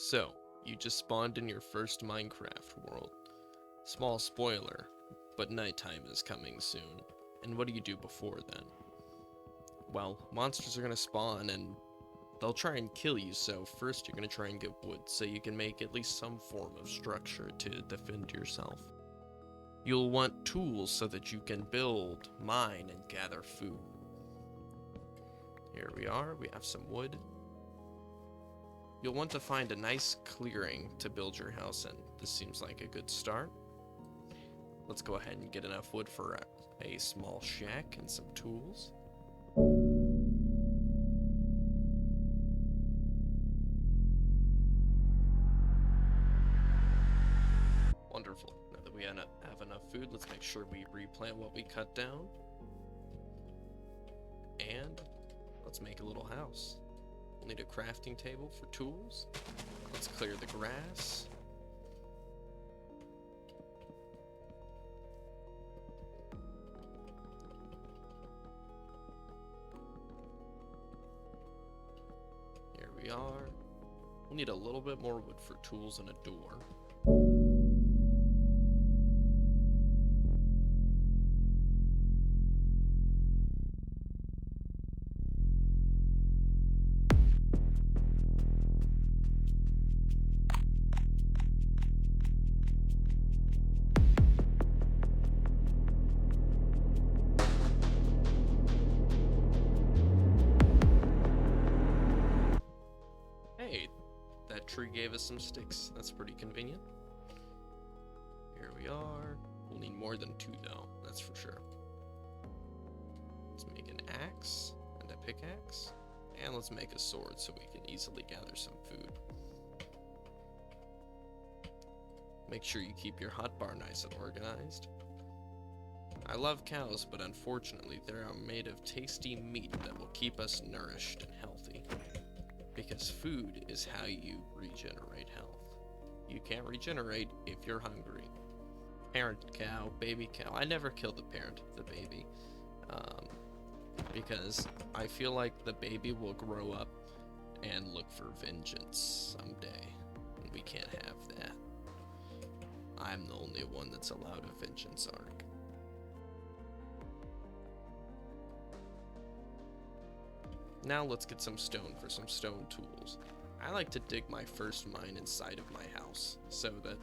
So, you just spawned in your first Minecraft world. Small spoiler, but nighttime is coming soon. And what do you do before then? Well, monsters are gonna spawn and they'll try and kill you, so first you're gonna try and get wood so you can make at least some form of structure to defend yourself. You'll want tools so that you can build, mine, and gather food. Here we are, we have some wood. You'll want to find a nice clearing to build your house in. This seems like a good start. Let's go ahead and get enough wood for a small shack and some tools. Wonderful. Now that we have enough food, let's make sure we replant what we cut down. And let's make a little house. We'll need a crafting table for tools. Let's clear the grass. Here we are. We'll need a little bit more wood for tools and a door. Hey, that tree gave us some sticks. That's pretty convenient. Here we are. We'll need more than 2 though, that's for sure. Let's make an axe and a pickaxe. And let's make a sword so we can easily gather some food. Make sure you keep your hotbar nice and organized. I love cows, but unfortunately they are made of tasty meat that will keep us nourished and healthy. Because food is how you regenerate health. You can't regenerate if you're hungry. Parent cow, baby cow. I never kill the parent of the baby. Because I feel like the baby will grow up and look for vengeance someday. And we can't have that. I'm the only one that's allowed a vengeance arc. Now let's get some stone for some stone tools. I like to dig my first mine inside of my house, so that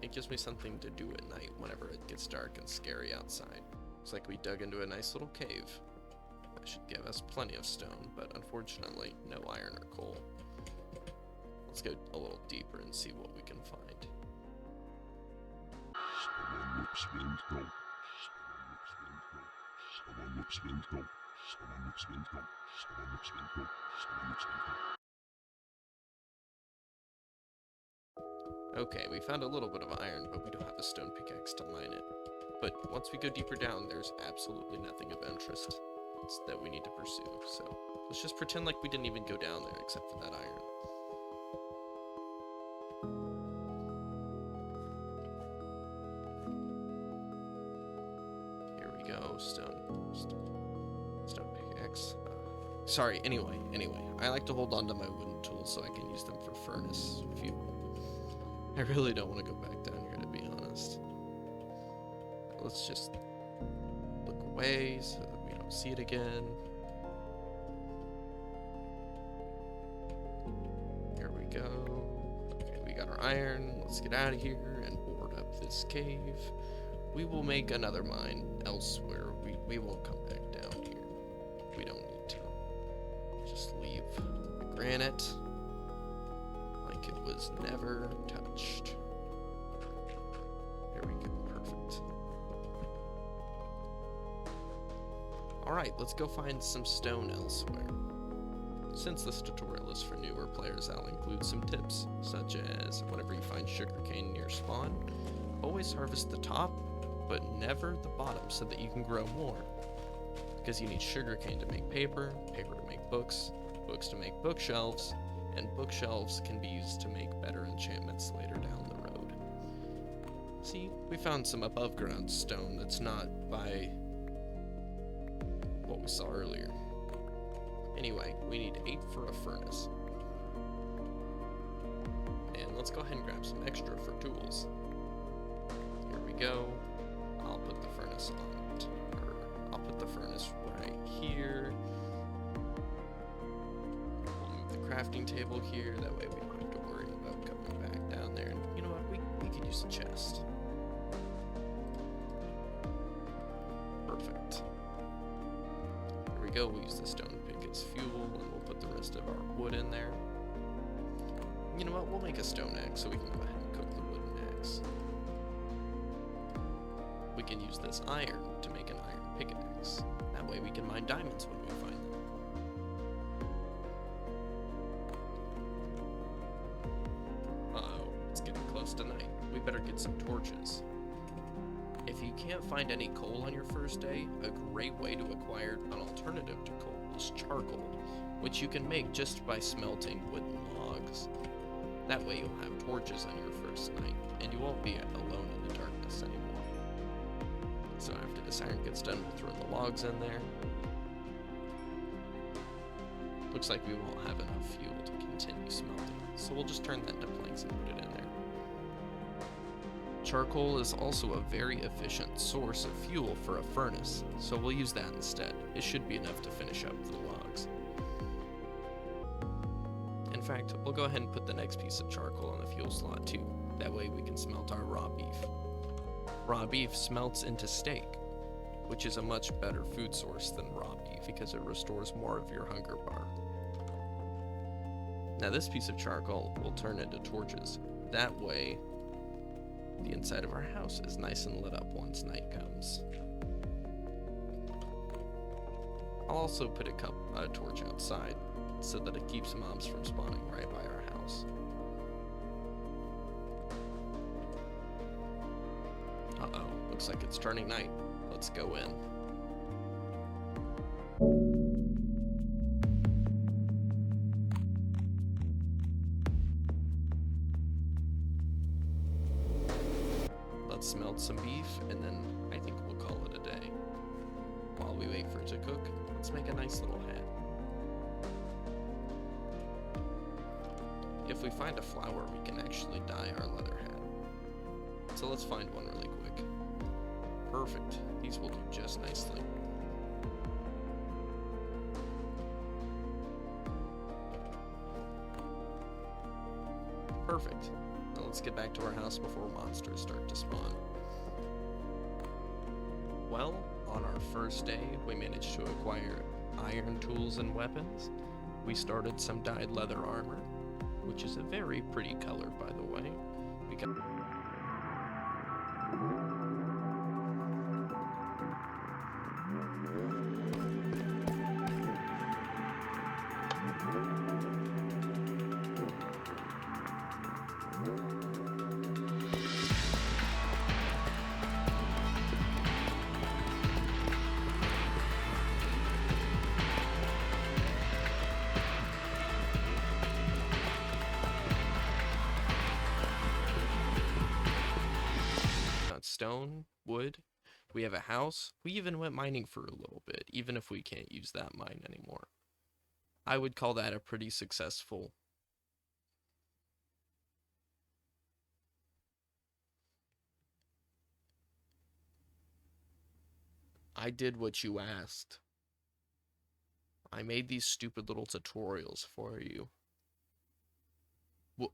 it gives me something to do at night whenever it gets dark and scary outside. Looks like we dug into a nice little cave. That should give us plenty of stone, but unfortunately no iron or coal. Let's go a little deeper and see what we can find. Okay, we found a little bit of iron, but we don't have a stone pickaxe to mine it. But once we go deeper down, there's absolutely nothing of interest that we need to pursue, so let's just pretend like we didn't even go down there except for that iron. Here we go, stone pickaxe. Sorry, anyway, I like to hold on to my wooden tools so I can use them for furnace fuel. I really don't want to go back down here, to be honest. Let's just look away so that we don't see it again. Here we go. Okay, we got our iron. Let's get out of here and board up this cave. We will make another mine elsewhere. We won't come back down here. We don't need to. Just leave the granite like it was never touched. There we go, perfect. Alright, let's go find some stone elsewhere. Since this tutorial is for newer players, I'll include some tips, such as whenever you find sugarcane near spawn, always harvest the top, but never the bottom so that you can grow more. Because you need sugarcane to make paper, paper to make books, books to make bookshelves, and bookshelves can be used to make better enchantments later down the road. See, we found some above ground stone that's not by what we saw earlier. Anyway, we need 8 for a furnace. And let's go ahead and grab some extra for tools. Here we go. I'll put the furnace right here. We'll move the crafting table here. That way we don't have to worry about coming back down there. And you know what? We could use a chest. Perfect. Here we go. We'll use the stone pick as fuel, and we'll put the rest of our wood in there. You know what? We'll make a stone axe so we can go ahead and cook the wooden axe. We can use this iron to make an iron pickaxe. That way we can mine diamonds when we find them. Uh-oh, it's getting close to night. We better get some torches. If you can't find any coal on your first day, a great way to acquire an alternative to coal is charcoal, which you can make just by smelting wooden logs. That way you'll have torches on your first night, and you won't be alone in the darkness anymore. So after this iron gets done, we'll throw the logs in there. Looks like we won't have enough fuel to continue smelting, so we'll just turn that into planks and put it in there. Charcoal is also a very efficient source of fuel for a furnace, so we'll use that instead. It should be enough to finish up the logs. In fact, we'll go ahead and put the next piece of charcoal on the fuel slot too. That way we can smelt our raw beef. Raw beef smelts into steak, which is a much better food source than raw beef because it restores more of your hunger bar. Now this piece of charcoal will turn into torches. That way, the inside of our house is nice and lit up once night comes. I'll also put a torch outside so that it keeps mobs from spawning right by our house. Uh-oh, looks like it's turning night. Let's go in. Let's smelt some beef, and then I think we'll call it a day. While we wait for it to cook, let's make a nice little hat. If we find a flower, we can actually dye our leather hat. So let's find one really quick. Perfect. These will do just nicely. Perfect. Now let's get back to our house before monsters start to spawn. Well, on our first day, we managed to acquire iron tools and weapons. We started some dyed leather armor, which is a very pretty color, by the way. We got stone, wood, we have a house. We even went mining for a little bit, even if we can't use that mine anymore. I would call that a pretty successful. I did what you asked. I made these stupid little tutorials for you. What?